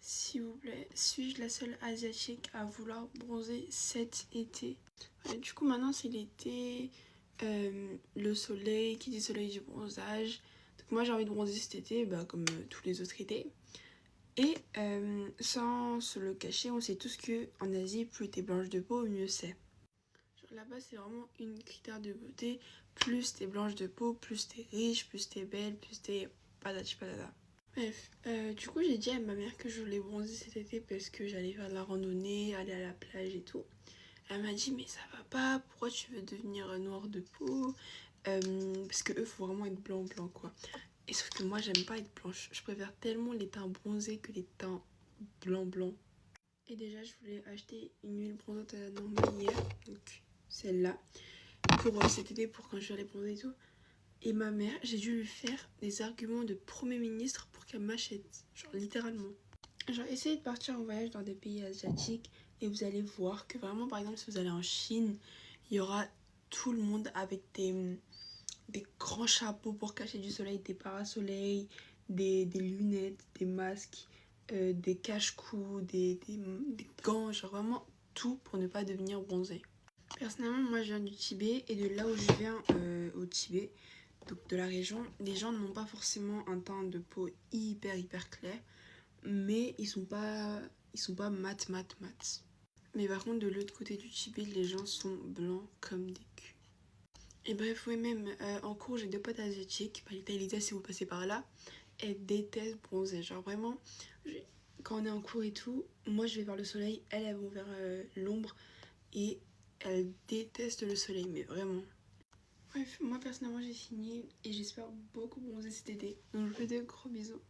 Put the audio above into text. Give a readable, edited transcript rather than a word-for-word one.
S'il vous plaît, suis-je la seule asiatique à vouloir bronzer cet été? Du coup maintenant c'est l'été, le soleil, qui dit soleil du bronzage. Donc moi j'ai envie de bronzer cet été, comme tous les autres étés. Et sans se le cacher, on sait tous que en Asie, plus t'es blanche de peau, mieux c'est. Genre là-bas c'est vraiment une critère de beauté. Plus t'es blanche de peau, plus t'es riche, plus t'es belle, plus t'es patati patata. Bref, du coup j'ai dit à ma mère que je voulais bronzer cet été parce que j'allais faire de la randonnée, aller à la plage et tout. Elle m'a dit mais ça va pas, pourquoi tu veux devenir noire de peau? Parce que eux faut vraiment être blanc blanc quoi. Et sauf que moi j'aime pas être blanche, je préfère tellement les teints bronzés que les teints blanc blanc. Et déjà je voulais acheter une huile bronzante à la normale hier, donc celle-là, pour cet été pour quand je vais aller bronzer et tout. Et ma mère, j'ai dû lui faire des arguments de Premier ministre pour qu'elle m'achète. Genre littéralement. Genre essayez de partir en voyage dans des pays asiatiques et vous allez voir que vraiment par exemple si vous allez en Chine, il y aura tout le monde avec des grands chapeaux pour cacher du soleil, des parasoleils, des lunettes, des masques, des cache-cou, des gants, genre vraiment tout pour ne pas devenir bronzé. Personnellement moi je viens du Tibet et de là où je viens au Tibet, donc de la région, les gens n'ont pas forcément un teint de peau hyper clair, mais ils sont pas mat. Mais par contre de l'autre côté du Tibet, les gens sont blancs comme des culs. Et bref, oui, même en cours, j'ai deux potes asiatiques, Elisa si vous passez par là, elles détestent bronzer, genre vraiment, quand on est en cours et tout, moi je vais vers le soleil, elles vont vers l'ombre et elles détestent le soleil, mais vraiment. Bref, moi personnellement j'ai fini et j'espère beaucoup bronzer cet été. Donc je vous fais de gros bisous.